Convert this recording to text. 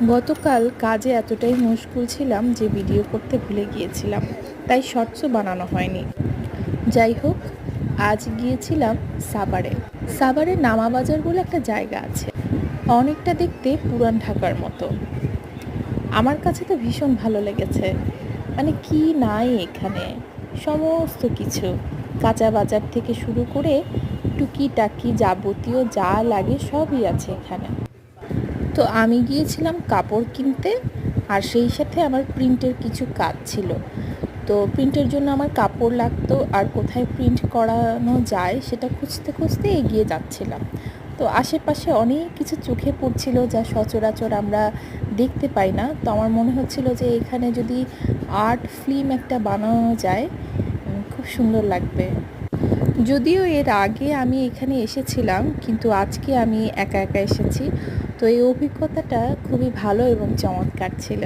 গতকাল কাজে এতটাই মশগুল ছিলাম যে ভিডিও করতে ভুলে গিয়েছিলাম, তাই শর্টসও বানানো হয়নি। যাই হোক, আজ গিয়েছিলাম সাভারে। সাভারে নামা বাজার বলে একটা জায়গা আছে, অনেকটা দেখতে পুরান ঢাকার মতো। আমার কাছে তো ভীষণ ভালো লেগেছে। মানে কি নাই এখানে, সমস্ত কিছু, কাঁচা বাজার থেকে শুরু করে টুকিটাকি যাবতীয় যা লাগে সবই আছে এখানে। তো আমি গিয়েছিলাম কাপড় কিনতে, আর সেই সাথে আমার প্রিন্টের কিছু কাজ ছিল। তো প্রিন্টের জন্য আমার কাপড় লাগতো, আর কোথায় প্রিন্ট করানো যায় সেটা খুঁজতে খুঁজতে এগিয়ে যাচ্ছিলাম। তো আশেপাশে অনেক কিছু চোখে পড়ছিল যা সচরাচর আমরা দেখতে পাই না। তো আমার মনে হচ্ছিল যে এখানে যদি আর্ট ফিল্ম একটা বানানো যায়, খুব সুন্দর লাগবে। যদিও এর আগে আমি এখানে এসেছিলাম, কিন্তু আজকে আমি একা একা এসেছি। তো এই অভিজ্ঞতাটা খুবই ভালো এবং চমৎকার ছিল।